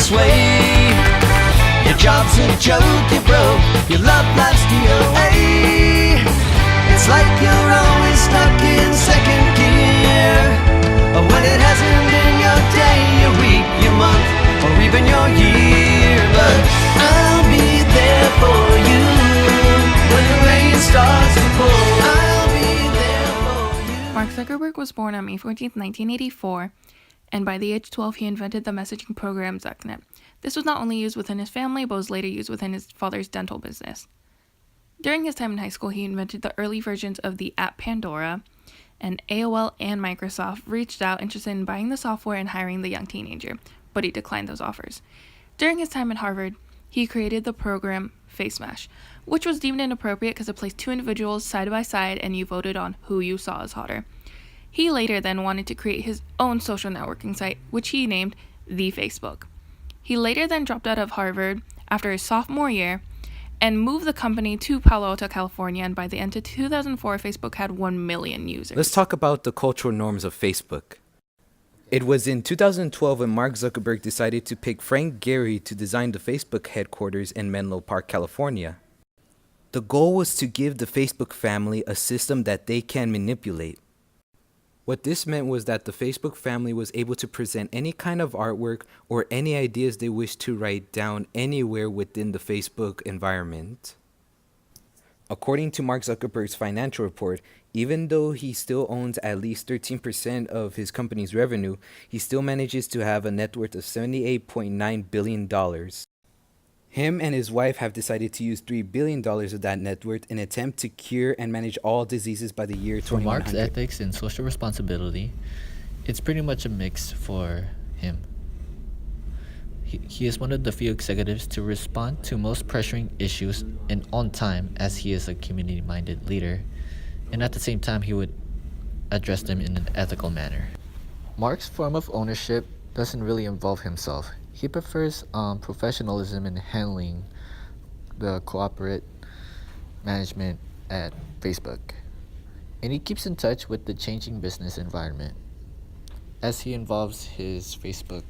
this way. Your job's a joke, you're broke, your love life's DOA. It's like you're always stuck in second gear, when it hasn't been your day, your week, your month, or even your year. But I'll be there for you when the rain starts to pour. I'll be there for you. Mark Zuckerberg was born on May 14, 1984, and by the age of 12 he invented the messaging program ZuckNet. This was not only used within his family, but was later used within his father's dental business. During his time in high school, he invented the early versions of the app Pandora, and AOL and Microsoft reached out interested in buying the software and hiring the young teenager, but he declined those offers. During his time at Harvard, he created the program FaceMash, which was deemed inappropriate because it placed two individuals side by side and you voted on who you saw as hotter. He later then wanted to create his own social networking site, which he named The Facebook. He later then dropped out of Harvard after his sophomore year and moved the company to Palo Alto, California, and by the end of 2004, Facebook had 1 million users. Let's talk about the cultural norms of Facebook. It was in 2012 when Mark Zuckerberg decided to pick Frank Gehry to design the Facebook headquarters in Menlo Park, California. The goal was to give the Facebook family a system that they can manipulate. What this meant was that the Facebook family was able to present any kind of artwork or any ideas they wished to write down anywhere within the Facebook environment. According to Mark Zuckerberg's financial report, even though he still owns at least 13% of his company's revenue, he still manages to have a net worth of $78.9 billion. Him and his wife have decided to use $3 billion of that net worth in an attempt to cure and manage all diseases by the year 2100. For Mark's ethics and social responsibility, it's pretty much a mix for him. He is one of the few executives to respond to most pressuring issues and on time, as he is a community-minded leader, and at the same time he would address them in an ethical manner. Mark's form of ownership doesn't really involve himself. He prefers professionalism in handling the corporate management at Facebook. And he keeps in touch with the changing business environment as he involves his Facebook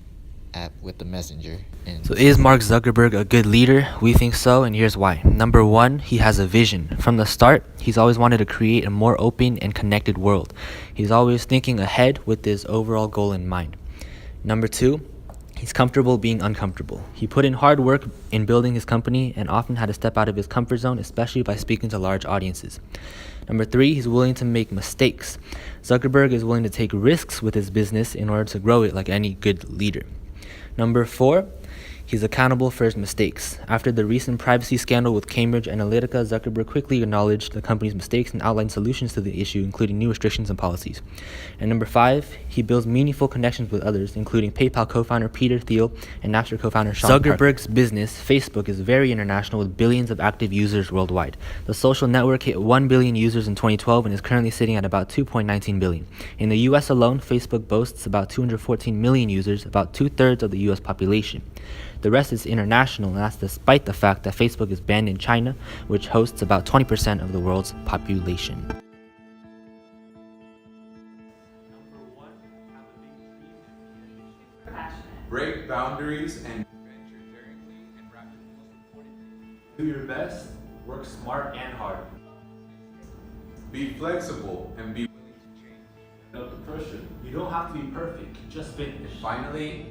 app with the messenger. So is Mark Zuckerberg a good leader? We think so, and here's why. Number one, he has a vision. From the start, he's always wanted to create a more open and connected world. He's always thinking ahead with his overall goal in mind. Number two, he's comfortable being uncomfortable. He put in hard work in building his company and often had to step out of his comfort zone, especially by speaking to large audiences. Number three, he's willing to make mistakes. Zuckerberg is willing to take risks with his business in order to grow it like any good leader. Number four, he's accountable for his mistakes. After the recent privacy scandal with Cambridge Analytica, Zuckerberg quickly acknowledged the company's mistakes and outlined solutions to the issue, including new restrictions and policies. And number five, he builds meaningful connections with others, including PayPal co-founder Peter Thiel and Napster co-founder Sean Zuckerberg's business, Facebook, is very international with billions of active users worldwide. The social network hit 1 billion users in 2012 and is currently sitting at about 2.19 billion. In the US alone, Facebook boasts about 214 million users, about 2/3 of the US population. The rest is international, and that's despite the fact that Facebook is banned in China, which hosts about 20% of the world's population. Break boundaries and venture daringly and rapidly. Do your best, work smart and hard. Be flexible and be willing to change. No depression. You don't have to be perfect, just finish. Finally,